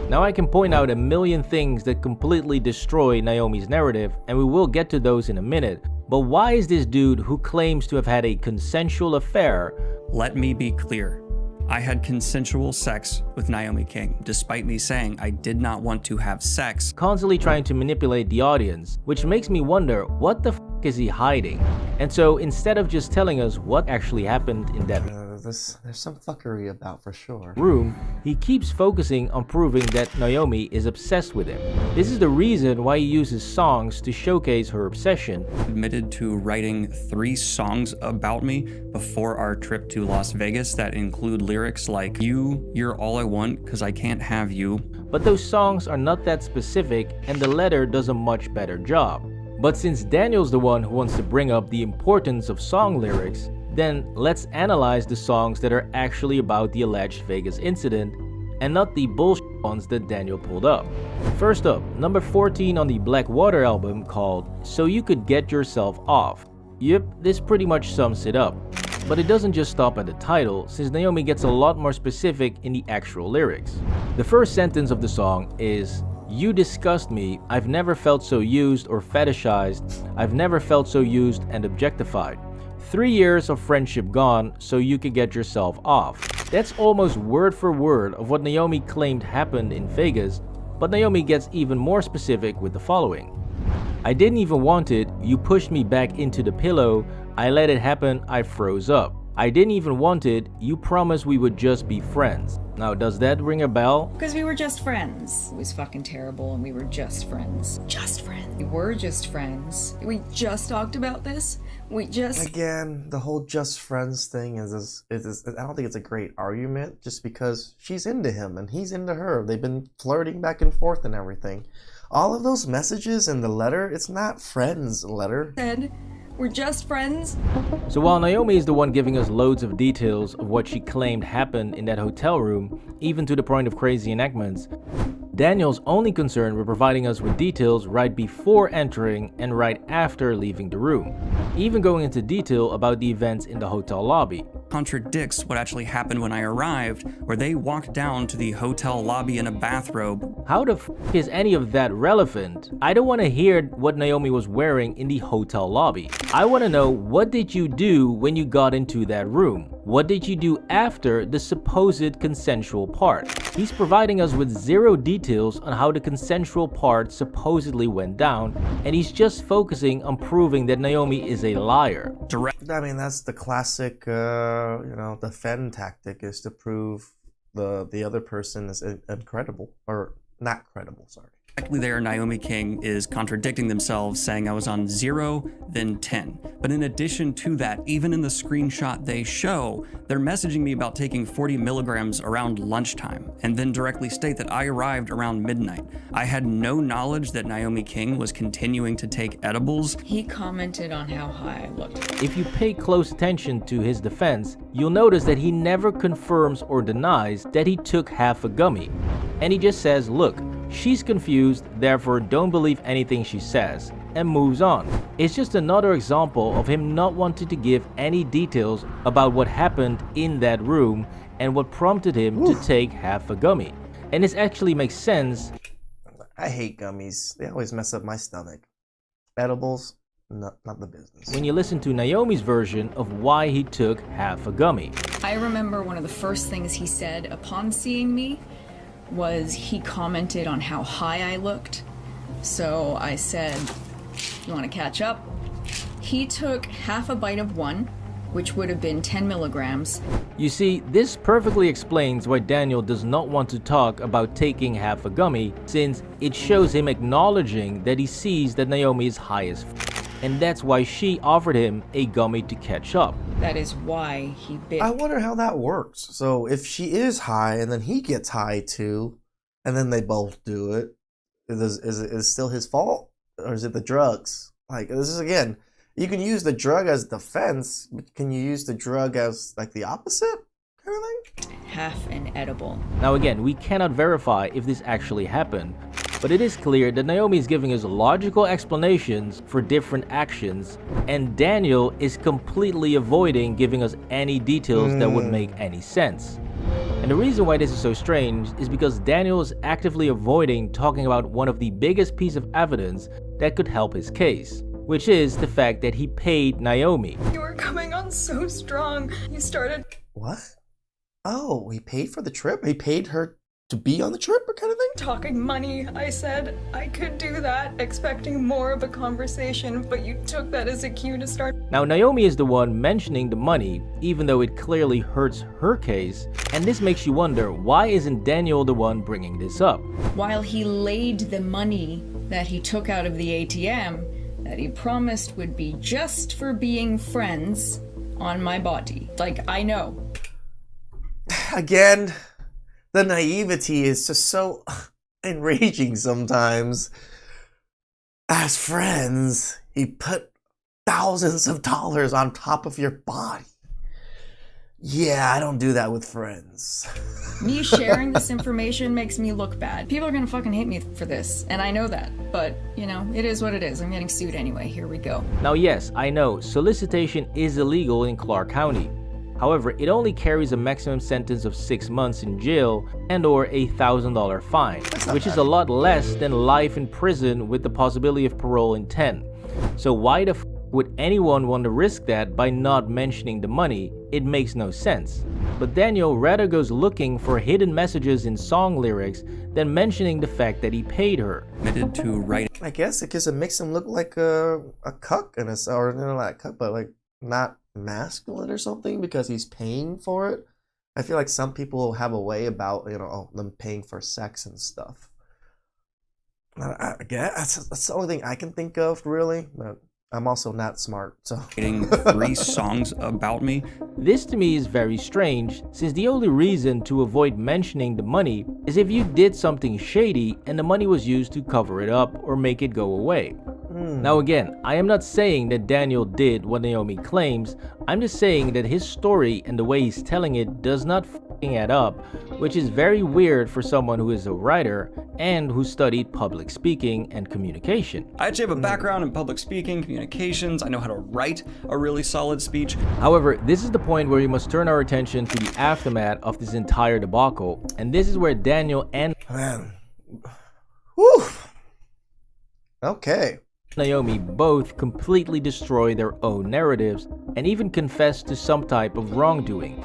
Now I can point out a million things that completely destroy Naomi's narrative, and we will get to those in a minute, but why is this dude who claims to have had a consensual affair? Let me be clear. I had consensual sex with Naomi King, despite me saying I did not want to have sex. Constantly trying to manipulate the audience, which makes me wonder what the f is he hiding? And so instead of just telling us what actually happened in that There's some fuckery about for sure. room, he keeps focusing on proving that Naomi is obsessed with him. This is the reason why he uses songs to showcase her obsession. Admitted to writing 3 songs about me before our trip to Las Vegas that include lyrics like you're all I want cause I can't have you. But those songs are not that specific, and the letter does a much better job. But since Daniel's the one who wants to bring up the importance of song lyrics, then let's analyze the songs that are actually about the alleged Vegas incident and not the bullshit ones that Daniel pulled up. First up, number 14 on the Blackwater album called So You Could Get Yourself Off. Yep, this pretty much sums it up. But it doesn't just stop at the title, since Naomi gets a lot more specific in the actual lyrics. The first sentence of the song is, "You disgust me, I've never felt so used or fetishized, I've never felt so used and objectified. 3 years of friendship gone, so you could get yourself off." That's almost word for word of what Naomi claimed happened in Vegas, but Naomi gets even more specific with the following. "I didn't even want it, you pushed me back into the pillow, I let it happen, I froze up. I didn't even want it, you promised we would just be friends." Now, does that ring a bell? Because we were just friends. It was fucking terrible and we were just friends. Just friends. We were just friends. We just talked about this. We just... Again, the whole just friends thing is I don't think it's a great argument just because she's into him and he's into her. They've been flirting back and forth and everything. All of those messages in the letter, it's not friends letter. Said, We're just friends. So while Naomi is the one giving us loads of details of what she claimed happened in that hotel room, even to the point of crazy enactments, Daniel's only concern with providing us with details right before entering and right after leaving the room, even going into detail about the events in the hotel lobby. Contradicts what actually happened when I arrived, where they walked down to the hotel lobby in a bathrobe. How the f is any of that relevant? I don't want to hear what Naomi was wearing in the hotel lobby. I want to know, what did you do when you got into that room? What did you do after the supposed consensual part? He's providing us with zero details on how the consensual part supposedly went down, and he's just focusing on proving that Naomi is a liar. I mean, that's the classic, defend tactic, is to prove the other person is incredible, or not credible, sorry. Directly there, Naomi King is contradicting themselves, saying I was on 0, then 10. But in addition to that, even in the screenshot they show, they're messaging me about taking 40 milligrams around lunchtime, and then directly state that I arrived around midnight. I had no knowledge that Naomi King was continuing to take edibles. He commented on how high I looked. If you pay close attention to his defense, you'll notice that he never confirms or denies that he took half a gummy. And he just says, look, she's confused, therefore don't believe anything she says, and moves on. It's just another example of him not wanting to give any details about what happened in that room and what prompted him to take half a gummy. And this actually makes sense. I hate gummies. They always mess up my stomach. Edibles, not the business. When you listen to Naomi's version of why he took half a gummy. I remember one of the first things he said upon seeing me was he commented on how high I looked. So I said, you want to catch up? He took half a bite of one, which would have been 10 milligrams. You see, this perfectly explains why Daniel does not want to talk about taking half a gummy, since it shows him acknowledging that he sees that Naomi is high as f, and that's why she offered him a gummy to catch up. That is why he bit. I wonder how that works. So if she is high and then he gets high too, and then they both do it, is it still his fault? Or is it the drugs? Like, this is, again, you can use the drug as defense, but can you use the drug as like the opposite kind of thing? Half an edible. Now again, we cannot verify if this actually happened, but it is clear that Naomi is giving us logical explanations for different actions, and Daniel is completely avoiding giving us any details that would make any sense. And the reason why this is so strange is because Daniel is actively avoiding talking about one of the biggest pieces of evidence that could help his case, which is the fact that he paid Naomi. You were coming on so strong. You started. What? Oh, he paid for the trip? He paid her to be on the trip, or kind of thing? Talking money. I said I could do that, expecting more of a conversation, but you took that as a cue to start. Now Naomi is the one mentioning the money, even though it clearly hurts her case, and this makes you wonder, why isn't Daniel the one bringing this up? While he laid the money that he took out of the ATM, that he promised would be just for being friends, on my body. Like, I know. Again, the naivety is just so enraging sometimes. As friends, he put thousands of dollars on top of your body. Yeah, I don't do that with friends. Me sharing this information makes me look bad. People are gonna fucking hate me for this, and I know that. But, you know, it is what it is. I'm getting sued anyway. Here we go. Now yes, I know, solicitation is illegal in Clark County. However, it only carries a maximum sentence of 6 months in jail and or a $1,000 fine, which is a lot less than life in prison with the possibility of parole in 10. So why the f would anyone want to risk that by not mentioning the money? It makes no sense. But Daniel rather goes looking for hidden messages in song lyrics than mentioning the fact that he paid her. Admitted to writing. I guess because it makes him look like a cuck, and or not a cuck, but like not masculine or something, because he's paying for it. I feel like some people have a way about, them paying for sex and stuff. I guess that's the only thing I can think of, really. But I'm also not smart, so. Writing 3 songs about me. This to me is very strange, since the only reason to avoid mentioning the money is if you did something shady and the money was used to cover it up or make it go away. Now again, I am not saying that Daniel did what Naomi claims, I'm just saying that his story and the way he's telling it does not f***ing add up, which is very weird for someone who is a writer and who studied public speaking and communication. I actually have a background in public speaking, communications, I know how to write a really solid speech. However, this is the point where we must turn our attention to the aftermath of this entire debacle, and this is where Daniel and Whew. Okay. Naomi both completely destroy their own narratives and even confess to some type of wrongdoing.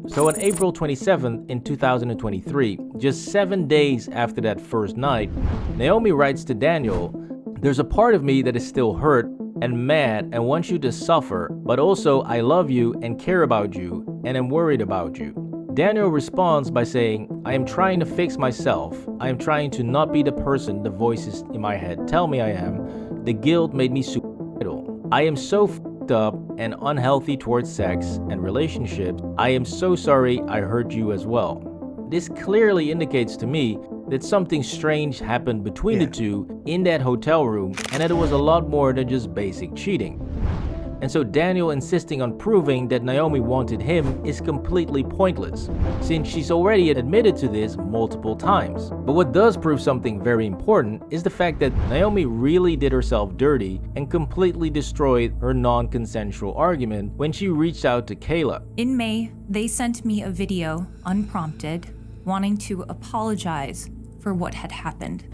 So on April 27th in 2023, just 7 days after that first night, Naomi writes to Daniel, "There's a part of me that is still hurt and mad and wants you to suffer, but also I love you and care about you and am worried about you." Daniel responds by saying, "I am trying to fix myself. I am trying to not be the person the voices in my head tell me I am. The guilt made me suicidal. I am so f***ed up and unhealthy towards sex and relationships. I am so sorry I hurt you as well." This clearly indicates to me that something strange happened between the two in that hotel room and that it was a lot more than just basic cheating. And so Daniel insisting on proving that Naomi wanted him is completely pointless, since she's already admitted to this multiple times. But what does prove something very important is the fact that Naomi really did herself dirty and completely destroyed her non-consensual argument when she reached out to Kayla. In May, they sent me a video, unprompted, wanting to apologize for what had happened.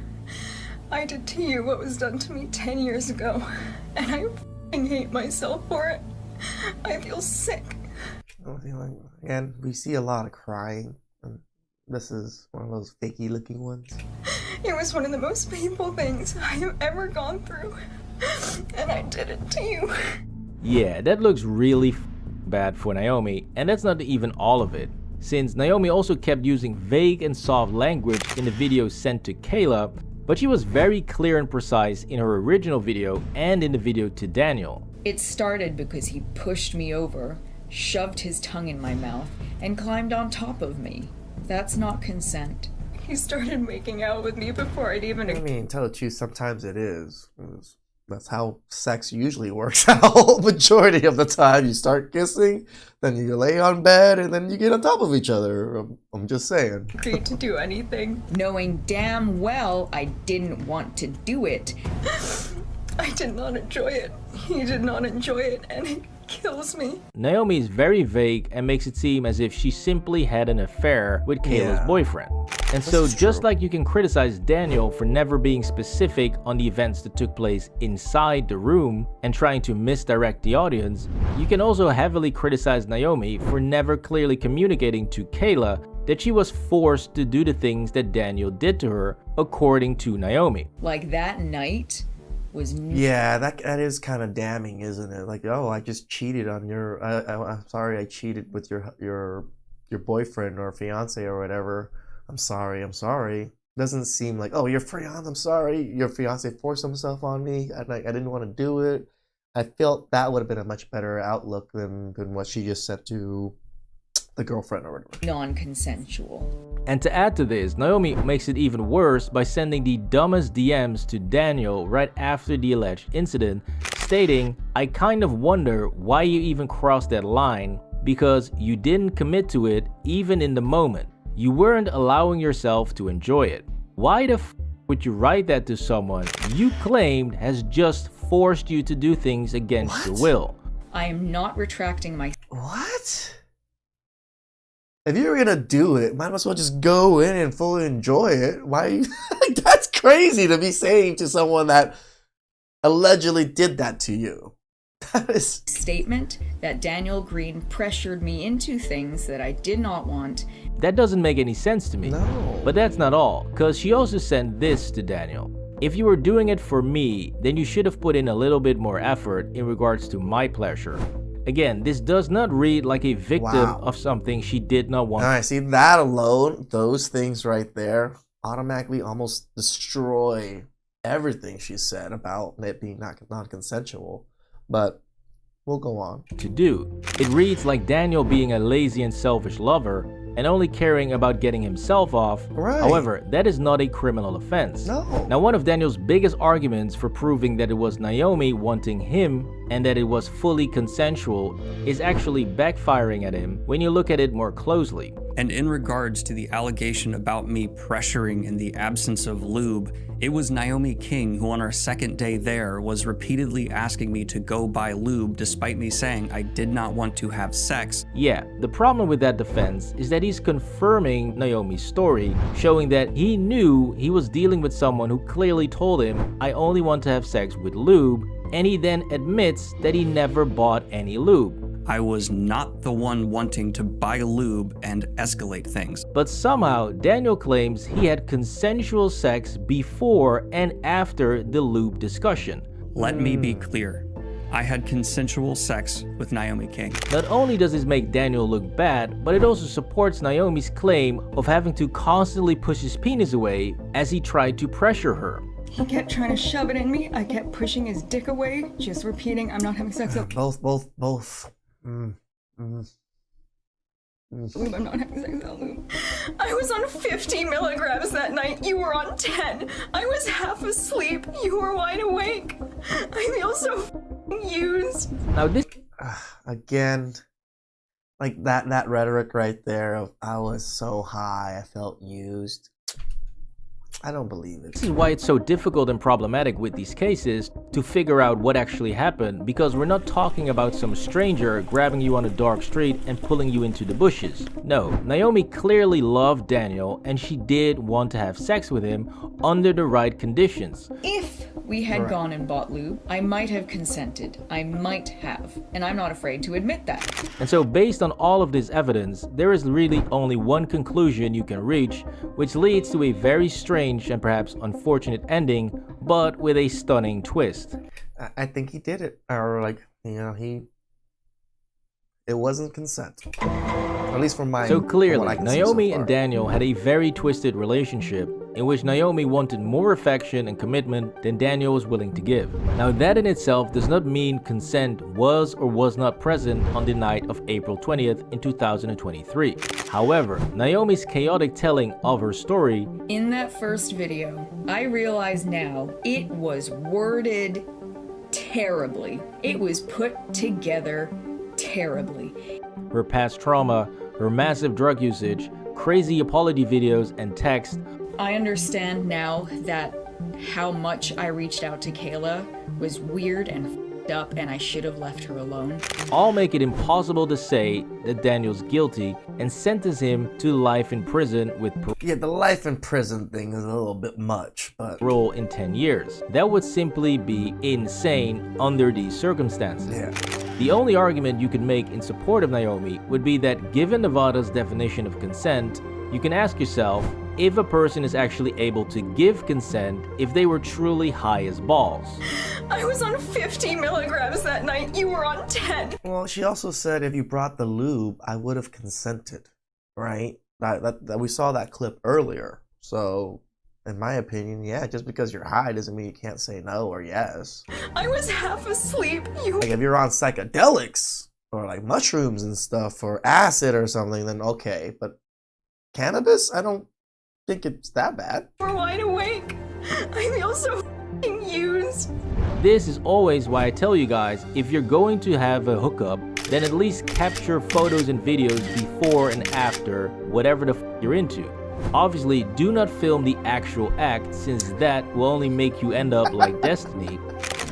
I did to you what was done to me 10 years ago, and I hate myself for it. I feel sick. And we see a lot of crying. And this is one of those fakey looking ones. It was one of the most painful things I have ever gone through, and I did it to you. Yeah, that looks really bad for Naomi, and that's not even all of it, since Naomi also kept using vague and soft language in the video sent to Kayla, but she was very clear and precise in her original video and in the video to Daniel. It started because he pushed me over, shoved his tongue in my mouth, and climbed on top of me. That's not consent. He started making out with me before I'd even... I mean, tell the truth, sometimes it is. That's how sex usually works out. Majority of the time, you start kissing, then you lay on bed, and then you get on top of each other. I'm just saying. Agreed to do anything. Knowing damn well I didn't want to do it. I did not enjoy it. He did not enjoy it, and it kills me. Naomi is very vague and makes it seem as if she simply had an affair with Kayla's boyfriend. And so just like you can criticize Daniel for never being specific on the events that took place inside the room and trying to misdirect the audience, you can also heavily criticize Naomi for never clearly communicating to Kayla that she was forced to do the things that Daniel did to her, according to Naomi. Like that night was... Yeah, that is kind of damning, isn't it? Like, oh, I just cheated on your... I'm sorry I cheated with your boyfriend or fiance or whatever. I'm sorry. Doesn't seem like, oh, your fiance, I'm sorry, your fiance forced himself on me, and I didn't want to do it. I felt that would have been a much better outlook than what she just said to the girlfriend or whatever. Non-consensual. And to add to this, Naomi makes it even worse by sending the dumbest DMs to Daniel right after the alleged incident, stating, "I kind of wonder why you even crossed that line, because you didn't commit to it even in the moment. You weren't allowing yourself to enjoy it. Why the f would you write that to someone you claimed has just forced you to do things against your will?" I am not retracting my... What? If you were gonna do it, might as well just go in and fully enjoy it. Why? That's crazy to be saying to someone that allegedly did that to you. That is... Statement that Daniel Greene pressured me into things that I did not want. That doesn't make any sense to me. No. But that's not all, because she also sent this to Daniel. "If you were doing it for me, then you should have put in a little bit more effort in regards to my pleasure." Again, this does not read like a victim of something she did not want. Alright, see that alone, those things right there, automatically almost destroy everything she said about it being non-consensual. But we'll go on. To do. It reads like Daniel being a lazy and selfish lover, and only caring about getting himself off. Right. However, that is not a criminal offense. No. Now, one of Daniel's biggest arguments for proving that it was Naomi wanting him and that it was fully consensual is actually backfiring at him when you look at it more closely. And in regards to the allegation about me pressuring in the absence of lube, it was Naomi King who on our second day there was repeatedly asking me to go buy lube despite me saying I did not want to have sex. Yeah, the problem with that defense is that he's confirming Naomi's story, showing that he knew he was dealing with someone who clearly told him, I only want to have sex with lube, and he then admits that he never bought any lube. I was not the one wanting to buy lube and escalate things. But somehow, Daniel claims he had consensual sex before and after the lube discussion. Let me be clear. I had consensual sex with Naomi King. Not only does this make Daniel look bad, but it also supports Naomi's claim of having to constantly push his penis away as he tried to pressure her. He kept trying to shove it in me. I kept pushing his dick away, just repeating, I'm not having sex. Both. Lube, I'm not having sex without lube. I was on 50 milligrams that night. You were on 10. I was half asleep. You were wide awake. I feel so used. Now this Again, like that rhetoric right there of I was so high, I felt used. I don't believe it. This is why it's so difficult and problematic with these cases to figure out what actually happened, because we're not talking about some stranger grabbing you on a dark street and pulling you into the bushes. No, Naomi clearly loved Daniel and she did want to have sex with him under the right conditions. If we had gone and bought lube, I might have consented. I might have. And I'm not afraid to admit that. And so based on all of this evidence, there is really only one conclusion you can reach, which leads to a very strange and perhaps unfortunate ending, but with a stunning twist. I think he did it, or like, it wasn't consent. At least from my. So clearly, Naomi and Daniel had a very twisted relationship in which Naomi wanted more affection and commitment than Daniel was willing to give. Now that in itself does not mean consent was or was not present on the night of April 20th in 2023. However, Naomi's chaotic telling of her story. In that first video, I realize now it was worded terribly. It was put together terribly. Her past trauma, her massive drug usage, crazy apology videos and text. I understand now that how much I reached out to Kayla was weird and f***ed up and I should have left her alone. All make it impossible to say that Daniel's guilty and sentence him to life in prison with yeah, the life in prison thing is a little bit much, but parole in 10 years. That would simply be insane under these circumstances. Yeah. The only argument you could make in support of Naomi would be that given Nevada's definition of consent, you can ask yourself if a person is actually able to give consent if they were truly high as balls. I was on 50 milligrams that night. You were on 10. Well, she also said if you brought the lube, I would have consented, right? That we saw that clip earlier. So, in my opinion, yeah, just because you're high doesn't mean you can't say no or yes. I was half asleep. Like if you're on psychedelics or like mushrooms and stuff or acid or something, then okay. But cannabis, I don't think it's that bad. We're wide awake. I feel so f***ing used. This is always why I tell you guys, if you're going to have a hookup, then at least capture photos and videos before and after whatever the f you're into. Obviously, do not film the actual act since that will only make you end up like Destiny,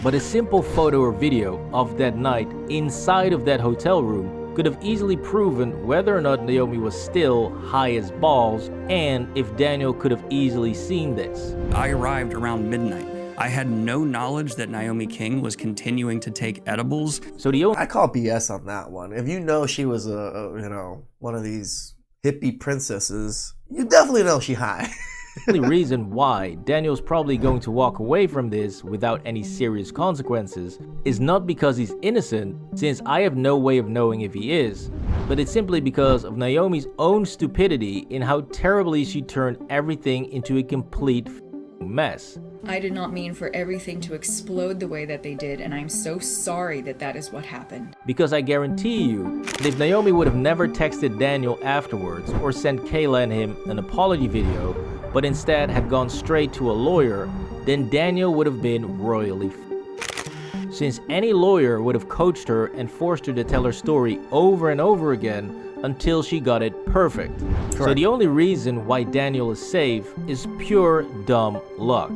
but a simple photo or video of that night inside of that hotel room could have easily proven whether or not Naomi was still high as balls and if Daniel could have easily seen this. I arrived around midnight. I had no knowledge that Naomi King was continuing to take edibles. So I call BS on that one. If you know she was one of these hippie princesses, you definitely know she high. The only reason why Daniel's probably going to walk away from this without any serious consequences is not because he's innocent, since I have no way of knowing if he is, but it's simply because of Naomi's own stupidity in how terribly she turned everything into a complete mess. I did not mean for everything to explode the way that they did, and I'm so sorry that that is what happened. Because I guarantee you, that if Naomi would have never texted Daniel afterwards or sent Kayla and him an apology video, but instead had gone straight to a lawyer, then Daniel would have been royally since any lawyer would have coached her and forced her to tell her story over and over again until she got it perfect. Correct. So the only reason why Daniel is safe is pure dumb luck.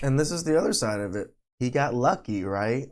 And this is the other side of it. He got lucky, right?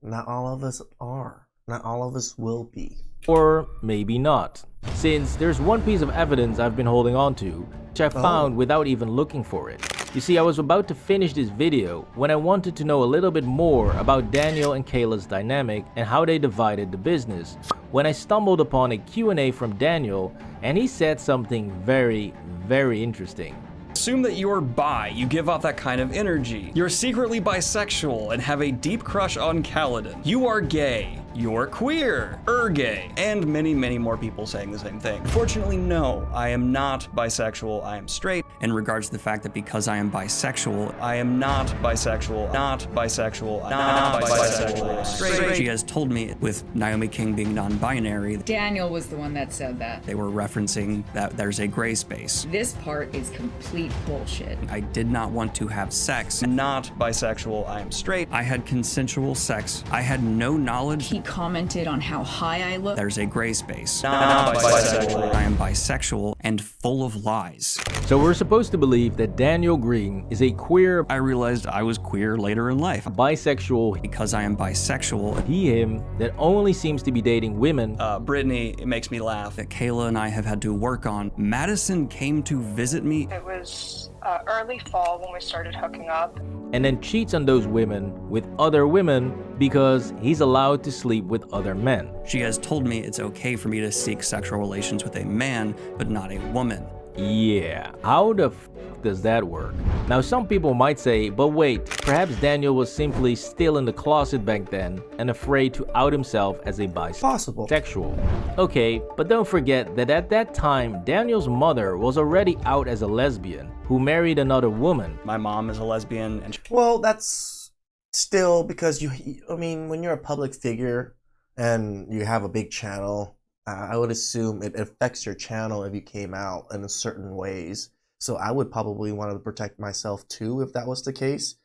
Not all of us are. Not all of us will be. Or maybe not. Since there's one piece of evidence I've been holding on to, which I found without even looking for it. You see, I was about to finish this video when I wanted to know a little bit more about Daniel and Kayla's dynamic and how they divided the business, when I stumbled upon a Q&A from Daniel, and he said something very, very interesting. Assume that you're bi, you give off that kind of energy. You're secretly bisexual and have a deep crush on Kaladin. You are gay. You're queer. Gay. And many, many more people saying the same thing. Fortunately, no, I am not bisexual, I am straight. In regards to the fact that because I am bisexual, I am not bisexual, not bisexual, not bisexual, straight. She has told me, with Naomi King being non-binary, Daniel was the one that said that. they were referencing that there's a gray space. This part is complete bullshit. I did not want to have sex. Not bisexual, I am straight. I had consensual sex. I had no knowledge. He commented on how high I look. There's a gray space. Not bisexual. I am bisexual and full of lies. So we're supposed to believe that Daniel Greene is a queer. I realized I was queer later in life. Bisexual. Because I am bisexual. He, him, that only seems to be dating women. Brittany, it makes me laugh. That Kayla and I have had to work on. Madison came to visit me. It was early fall when we started hooking up. And then cheats on those women with other women because he's allowed to sleep with other men. She has told me it's okay for me to seek sexual relations with a man, but not a woman. Yeah, how the f does that work? Now some people might say, but wait, perhaps Daniel was simply still in the closet back then and afraid to out himself as a bisexual. Okay, but don't forget that at that time, Daniel's mother was already out as a lesbian who married another woman. My mom is a lesbian and well, that's still because I mean, when you're a public figure and you have a big channel, I would assume it affects your channel if you came out in certain ways. So I would probably want to protect myself too if that was the case.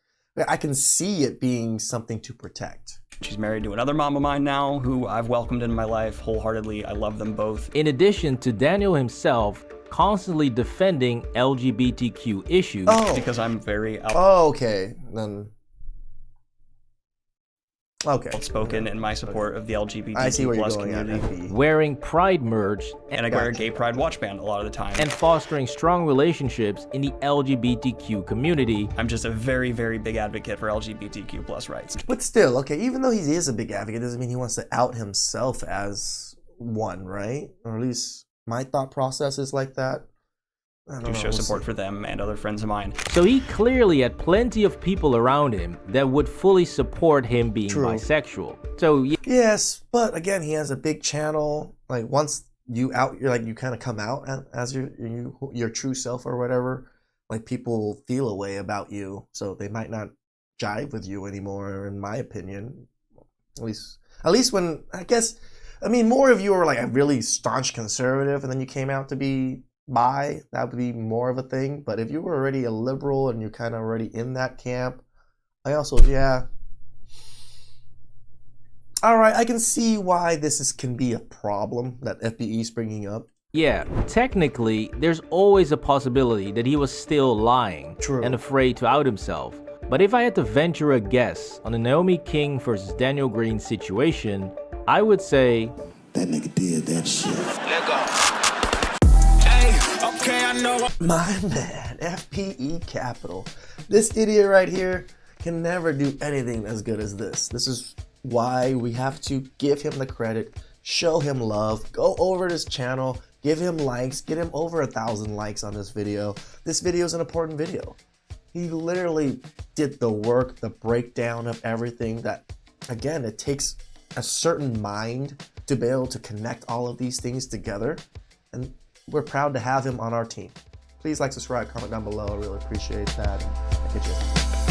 I can see it being something to protect. She's married to another mom of mine now who I've welcomed into my life wholeheartedly. I love them both. In addition to Daniel himself constantly defending LGBTQ issues. Because I'm very okay. Then outspoken in my support of the LGBTQ I see where you're plus going community. at. Wearing pride merch. And I wear a gay pride watch band a lot of the time. And fostering strong relationships in the LGBTQ community. I'm just a very, very big advocate for LGBTQ plus rights. But still, okay, even though he is a big advocate, doesn't mean he wants to out himself as one, right? Or at least my thought process is like that. To show support for them and other friends of mine. So he clearly had plenty of people around him that would fully support him being bisexual. So yes, but again, he has a big channel. Like once you kind of come out as your true self or whatever, like people will feel a way about you, so they might not jive with you anymore. In my opinion, at least when I mean, more of you are like a really staunch conservative, and then you came out to be bi, that would be more of a thing. But if you were already a liberal and you're kind of already in that camp, all right, I can see why this can be a problem that FBE is bringing up. Yeah, technically, there's always a possibility that he was still lying and afraid to out himself. But if I had to venture a guess on the Naomi King versus Daniel Greene situation, I would say that nigga did that shit. Let go. Okay, I know. My man, FPE Capital. This idiot right here can never do anything as good as this. This is why we have to give him the credit, show him love, go over his channel, give him likes, get him over 1,000 likes on this video. This video is an important video. He literally did the work, the breakdown of everything that, again, it takes a certain mind to be able to connect all of these things together. And we're proud to have him on our team. Please like, subscribe, comment down below. I really appreciate that. And I catch you.